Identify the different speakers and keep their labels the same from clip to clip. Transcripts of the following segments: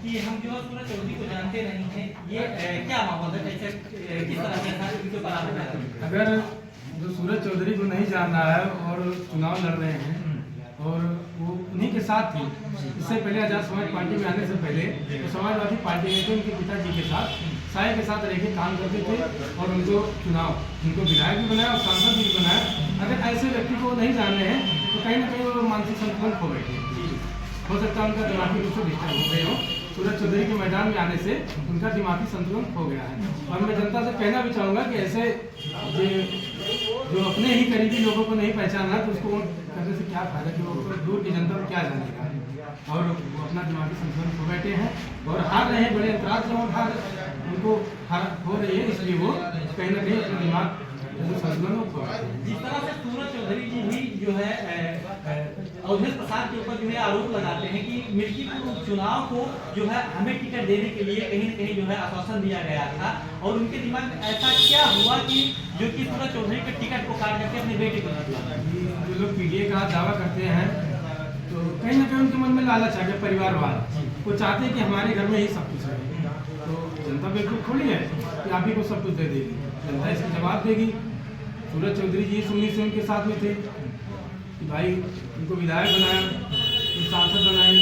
Speaker 1: कि हम जो है सूरज चौधरी को जानते नहीं थे, ये क्या माहौल है, कैसे किस तरह से था इनके बराबर है?
Speaker 2: अगर जो सूरज चौधरी को नहीं जान रहा है और चुनाव लड़ रहे हैं और वो उन्हीं के साथ थे, इससे पहले आजाद समाज पार्टी में आने से पहले तो समाजवादी पार्टी में थे, उनके पिताजी के साथ साय के साथ रह के काम करते थे और उनको विधायक भी बनाया और सांसद भी बनाया। अगर ऐसे व्यक्ति को नहीं जान रहे हैं तो कहीं ना कहीं वो मानसिक संतुलन खो बैठे, हो सकता है उनका दिमागी रूप से डिस्टर्ब हो गए हो। सूरज चौधरी के मैदान में आने से उनका दिमागी संतुलन खो गया है। और मैं जनता से कहना भी चाहूँगा कि ऐसे जो अपने ही करीबी लोगों को नहीं पहचाना तो उसको वोट करने से क्या फायदा, कि वो दूर की जनता को क्या जानेगा। और वो अपना दिमागी संतुलन खो बैठे हैं और हार रहे हैं, बड़े अंतराल से उनको हार हो रही है, इसलिए वो कहीं ना कहीं अपना दिमाग संतुलन खो रहे हैं।
Speaker 1: जिस तरह से सूरज चौधरी जी भी जो है अवधेश प्रसाद के ऊपर जो है आरोप लगाते हैं कि मिल्कीपुर चुनाव को जो है हमें टिकट देने के लिए कहीं न कहीं जो है आश्वासन दिया गया था, और उनके दिमाग में ऐसा क्या हुआ कि जो कि सूरज चौधरी के टिकट को काट करके अपने बेटे को दिया।
Speaker 2: जो लोग पीडीए का दावा करते हैं तो कहीं ना कहीं उनके मन में लालच आ गया, परिवारवाद। वो चाहते हैं कि हमारे घर में ही सब कुछ है, तो जनता बिल्कुल थोड़ी है कि आप ही को सब कुछ दे देगी, जनता इसका जवाब देगी। सूरज चौधरी जी सुन्नी से उनके साथ में थे कि भाई उनको विधायक बनाया, फिर सांसद बनाए,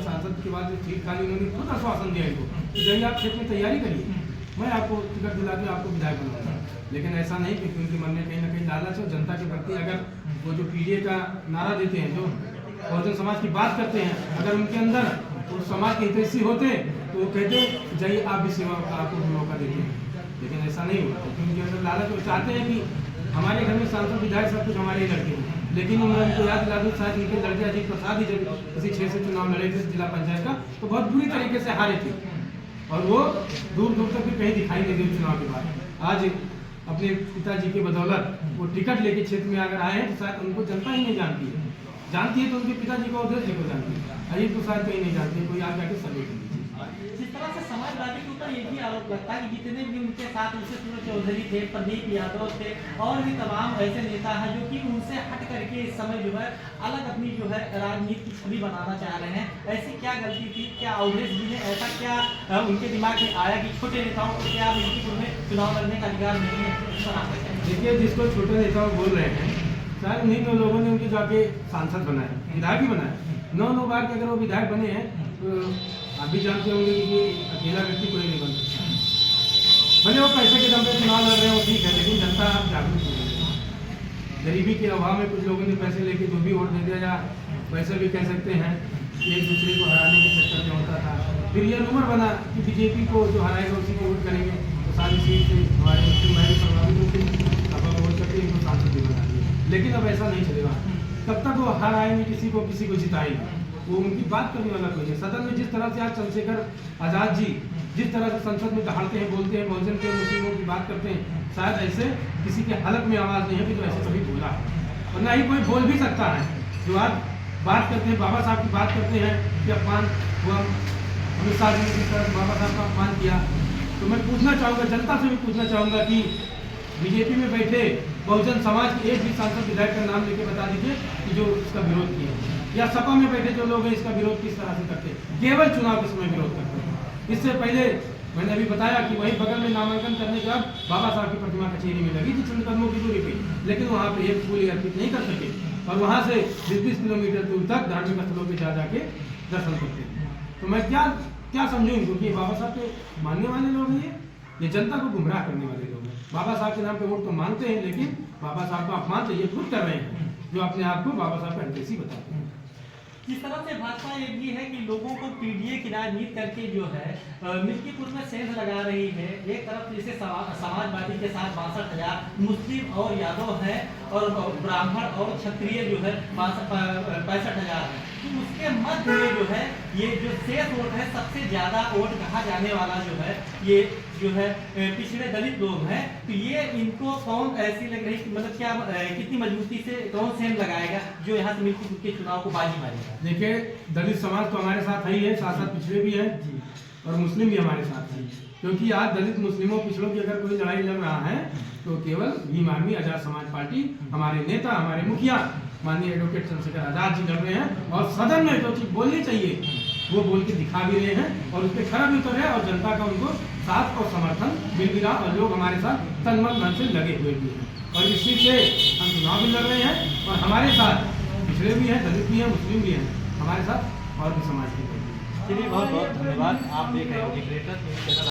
Speaker 2: सांसद के बाद सीट खाली उन्होंने खुद आश्वासन दिया इनको कि जब आप क्षेत्र में तैयारी करिए, मैं आपको टिकट दिला के आपको विधायक बनाऊंगा। लेकिन ऐसा नहीं, क्योंकि उनके मन में कहीं ना कहीं लालच है। जनता के प्रति अगर वो जो पीडीए का नारा देते हैं, जो बहुजन समाज की बात करते हैं, अगर उनके अंदर वो समाज के हितैषी होते तो वो कहते जाइए आप भी सेवा का आपको भी मौका देते हैं। लेकिन ऐसा नहीं होता, क्योंकि उनके अंदर लालच, वो चाहते हैं कि हमारे घर में सांसद विधायक सब कुछ हमारे ही लड़के हैं। लेकिन उनको याद दिला दूं, शायद उनके लड़के अजीत प्रसाद ही जब किसी क्षेत्र से चुनाव लड़े थे जिला पंचायत का, तो बहुत बुरी तरीके से हारे थे और वो दूर दूर तक भी कहीं दिखाई नहीं दी चुनाव के बाद। आज अपने पिताजी के बदौलत वो टिकट लेके क्षेत्र में अगर आए हैं तो शायद उनको जनता ही नहीं जानती है तो उनके पिताजी को अवधेश जी को जानती है, अजीत को शायद कहीं नहीं जानती है। कोई आज जाके सर्वे कर लीजिए।
Speaker 1: जिस तरह से समाजवादी के ऊपर ये भी आरोप लगता है कि जितने भी उनके साथ उनसे सूरज चौधरी थे, प्रदीप यादव थे और भी तमाम ऐसे नेता हैं जो कि उनसे हट करके इस समय जो है अलग अपनी जो है राजनीति की छवि बनाना चाह रहे हैं, ऐसी क्या गलती थी, क्या अवधेश जी ने ऐसा क्या उनके दिमाग में आया कि छोटे नेताओं को क्या मिल्कीपुर में चुनाव लड़ने का अधिकार नहीं है?
Speaker 2: देखिए, जिसको छोटे नेता बोल रहे हैं, शायद उन्हीं लोगों ने उनके जाके सांसद बनाए, विधायक भी बनाए। 9 बार के अगर वो विधायक बने हैं तो आप भी जानते होंगे कि अकेला व्यक्ति कोई नहीं बन सकता। भले वो पैसे के दम पे चुनाव लड़ रहे हो, ठीक है, लेकिन जनता आप जागरूक हो गई। गरीबी के अभाव में कुछ लोगों ने पैसे लेके जो भी वोट दे दिया, या वैसे भी कह सकते हैं एक दूसरे को हराने के चक्कर में होता था। फिर ये रूमर बना कि बीजेपी को जो हराएगा उसी को वोट करेंगे, तो सारी सीट से हमारे मुस्लिम भाई प्रभावित होती, अब वोट करके इनको सांसद भी बना दिए। लेकिन अब ऐसा नहीं चलेगा, तब तक वो हार आएंगे, किसी को जिताएंगे, वो उनकी बात करने वाला कोई नहीं। सदन में जिस तरह से आज चंद्रशेखर आजाद जी जिस तरह से संसद में दहाड़ते हैं, बोलते हैं, बहुजन के मुस्लिमों की बात करते हैं, शायद ऐसे किसी के हलक में आवाज़ नहीं है कि जो ऐसे कभी बोला है, और ना ही कोई बोल भी सकता है। जो आज बात करते हैं, बाबा साहब की बात करते हैं कि अपमान हुआ, अमित शाह जी ने जिस तरह बाबा साहब का अपमान किया, तो मैं पूछना चाहूँगा, जनता से भी पूछना चाहूँगा कि बीजेपी में बैठे बहुजन समाज के एक भी सांसद विधायक का नाम लेके बता दीजिए कि जो इसका विरोध किया, या सपा में बैठे जो लोग हैं इसका विरोध किस तरह से करते हैं, केवल चुनाव के समय विरोध करते हैं। इससे पहले मैंने अभी बताया कि वही बगल में नामांकन करने के बाद बाबा साहब की प्रतिमा कचेरी में लगी थी चंद कदमों की दूरी पे, लेकिन वहाँ पे एक फूल अर्पित नहीं कर सके और वहाँ से 20 किलोमीटर दूर तक धार्मिक स्थलों पे जा जाके दर्शन करते हैं। तो मैं क्या समझूँ इनको कि बाबा साहब के मानने वाले लोग हैं, ये जनता को गुमराह करने वाले लोग हैं। बाबा साहब के नाम पे वोट तो मांगते हैं, लेकिन बाबा साहब का अपमान तो ये खुद कर रहे हैं, जो अपने आप को बाबा साहब का हितैषी बताते हैं।
Speaker 1: जिस तरह से भाजपा ये भी है कि लोगों को पीडीए की राजनीति करके जो है मिल्कीपुर में सेंध लगा रही है। एक तरफ जैसे समाजवादी के साथ 62,000 मुस्लिम और यादव है और ब्राह्मण और क्षत्रिय जो है 65,000 है, तो उसके मध्य में जो है ये जो शेष वोट है, सबसे ज्यादा वोट कहा जाने वाला जो है ये जो है पिछड़े दलित लोग हैं। तो ये इनको कौन ऐसी लग रही, मतलब क्या कितनी मजबूती से कौन सेंध लगाएगा जो यहाँ से मिल्कीपुर के चुनाव को बाजी मारेगा?
Speaker 2: देखिए, दलित समाज तो हमारे साथ है ही है, साथ साथ पिछड़े भी हैं और मुस्लिम भी हमारे साथ हैं, क्योंकि आज दलित मुस्लिमों पिछड़ों की अगर कोई लड़ाई लड़ रहा है तो केवल भीम आर्मी आजाद समाज पार्टी, हमारे नेता, हमारे मुखिया माननीय एडवोकेट चंद्रशेखर आजाद जी लड़ रहे हैं। और सदन में जो चीज बोलनी चाहिए वो बोल के दिखा भी रहे हैं और उस पर खरा भी उतर रहे हैं और जनता का उनको साथ और समर्थन मिल भी रहा और लोग हमारे साथ तन मन धन से लगे हुए भी हैं और इसी से हम चुनाव भी लड़ रहे हैं और हमारे साथ पिछड़े भी हैं, दलित भी हैं, मुस्लिम भी हैं, हमारे साथ और भी समाज के लोग भी हैं।
Speaker 1: चलिए बहुत बहुत धन्यवाद। आप देख रहे हो दी ग्रेटर न्यूज़ चैनल।